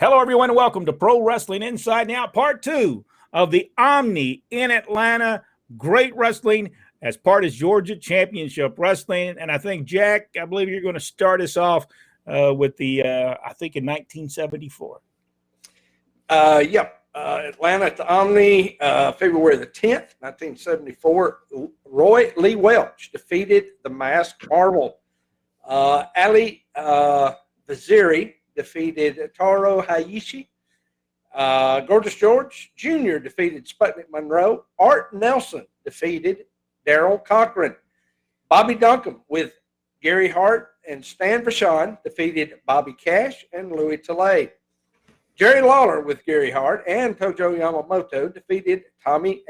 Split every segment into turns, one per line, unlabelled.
Hello, everyone, and welcome to Pro Wrestling Inside and Out, part 2 of the Omni in Atlanta. Great wrestling as part of Georgia Championship Wrestling. And I think, Jack, I believe you're going to start us off with the, I think, in 1974.
Atlanta at the Omni, February the 10th, 1974. Roy Lee Welch defeated the Masked Marvel. Ali Vaziri defeated Taro Hayashi. Gorgeous George Jr. defeated Sputnik Monroe. Art Nelson defeated Daryl Cochran. Bobby Duncombe with Gary Hart and Stan Vachon defeated Bobby Cash and Louis Tilley. Jerry Lawler with Gary Hart and Tojo Yamamoto defeated Tommy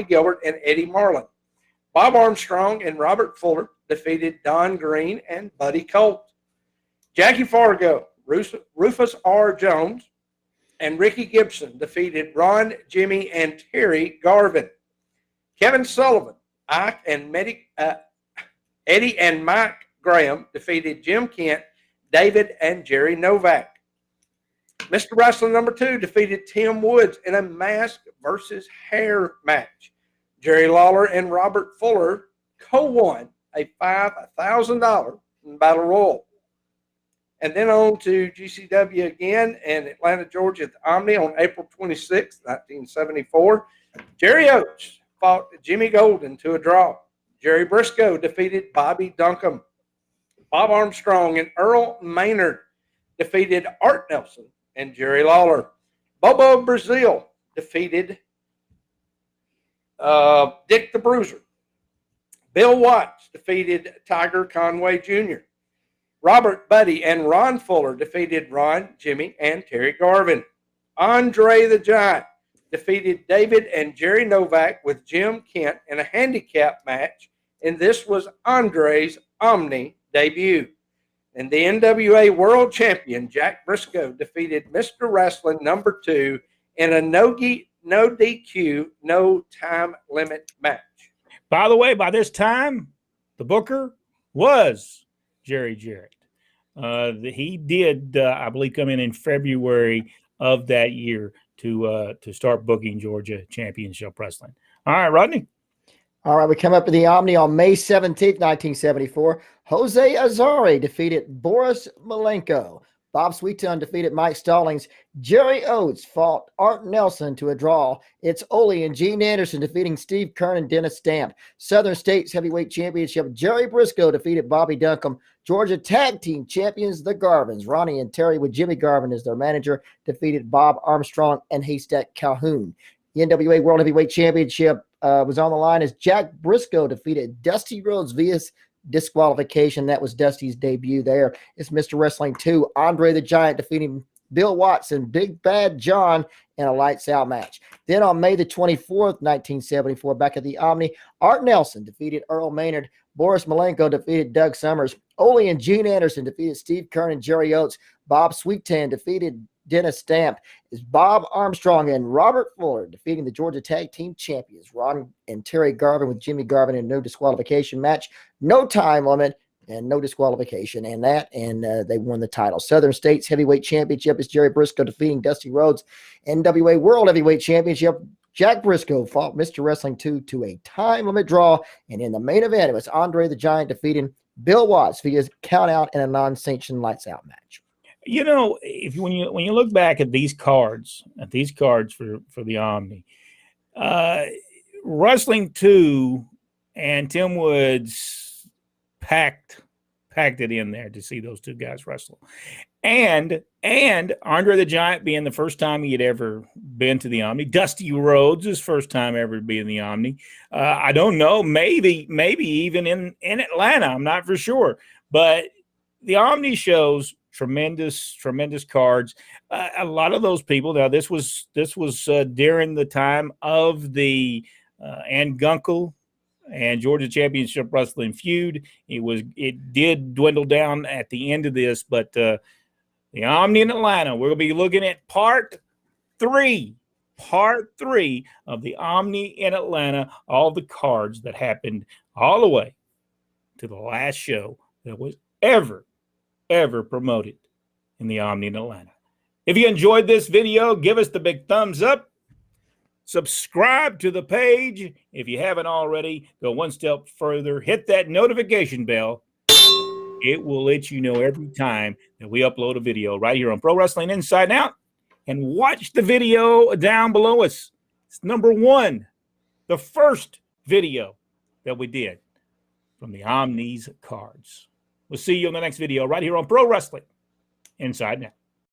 Gilbert and Eddie Marlin. Bob Armstrong and Robert Fuller defeated Don Green and Buddy Colt. Jackie Fargo, Rufus R. Jones, and Ricky Gibson defeated Ron, Jimmy, and Terry Garvin. Kevin Sullivan, Eddie and Mike Graham defeated Jim Kent, David, and Jerry Novak. Mr. Wrestling number 2 defeated Tim Woods in a mask versus hair match. Jerry Lawler and Robert Fuller co-won a $5,000 Battle Royal. And then on to GCW again in Atlanta, Georgia at the Omni on April 26, 1974. Jerry Oates fought Jimmy Golden to a draw. Jerry Briscoe defeated Bobby Duncombe. Bob Armstrong and Earl Maynard defeated Art Nelson and Jerry Lawler. Bobo Brazil defeated Dick the Bruiser. Bill Watts defeated Tiger Conway Jr. Robert Buddy and Ron Fuller defeated Ron, Jimmy, and Terry Garvin. Andre the Giant defeated David and Jerry Novak with Jim Kent in a handicap match, and this was Andre's Omni debut. And the NWA World Champion Jack Briscoe defeated Mr. Wrestling number 2 in a no DQ, no time limit match.
By the way, by this time, the booker was Jerry Jarrett. He did, I believe, come in February of that year to start booking Georgia Championship Wrestling. All right, Rodney.
All right, we come up to the Omni on May 17th, 1974. Jose Azari defeated Boris Malenko. Bob Sweeton defeated Mike Stallings. Jerry Oates fought Art Nelson to a draw. It's Ole and Gene Anderson defeating Steve Kern and Dennis Stamp. Southern States Heavyweight Championship, Jerry Briscoe defeated Bobby Duncombe. Georgia Tag Team Champions, the Garvins. Ronnie and Terry with Jimmy Garvin as their manager defeated Bob Armstrong and Haystack Calhoun. The NWA World Heavyweight Championship was on the line as Jack Briscoe defeated Dusty Rhodes via disqualification. That was Dusty's debut there. It's Mr. Wrestling 2. Andre the Giant defeating Bill Watts and Big Bad John in a lights out match. Then on May the 24th, 1974, back at the Omni, Art Nelson defeated Earl Maynard. Boris Malenko defeated Doug Summers. Ole and Gene Anderson defeated Steve Kern and Jerry Oates. Bob Sweetan defeated Dennis Stamp. Is Bob Armstrong and Robert Fuller defeating the Georgia Tag Team Champions, Ron and Terry Garvin with Jimmy Garvin in a no disqualification match, no time limit, and no disqualification and they won the title. Southern States Heavyweight Championship is Jerry Briscoe defeating Dusty Rhodes. NWA World Heavyweight Championship, Jack Briscoe fought Mr. Wrestling 2 to a time limit draw, and in the main event, it was Andre the Giant defeating Bill Watts via count out in a non-sanctioned lights out match.
You know, when you look back at these cards for the Omni, Wrestling 2 and Tim Woods packed it in there to see those two guys wrestle, and Andre the Giant being the first time he had ever been to the Omni. Dusty Rhodes, his first time ever to be in the Omni. I don't know, maybe even in Atlanta. I'm not for sure, but the Omni shows tremendous cards. A lot of those people. Now, this was during the time of the Ann Gunkel and Georgia Championship Wrestling feud. It did dwindle down at the end of this, but the Omni in Atlanta. We're going to be looking at part three of the Omni in Atlanta. All the cards that happened all the way to the last show that was ever promoted in the Omni in Atlanta. If you enjoyed this video, give us the big thumbs up. Subscribe to the page. If you haven't already, go one step further. Hit that notification bell. It will let you know every time that we upload a video right here on Pro Wrestling Inside Out. And watch the video down below us. It's number 1, the first video that we did from the Omni's cards. We'll see you in the next video right here on Pro Wrestling Inside Out.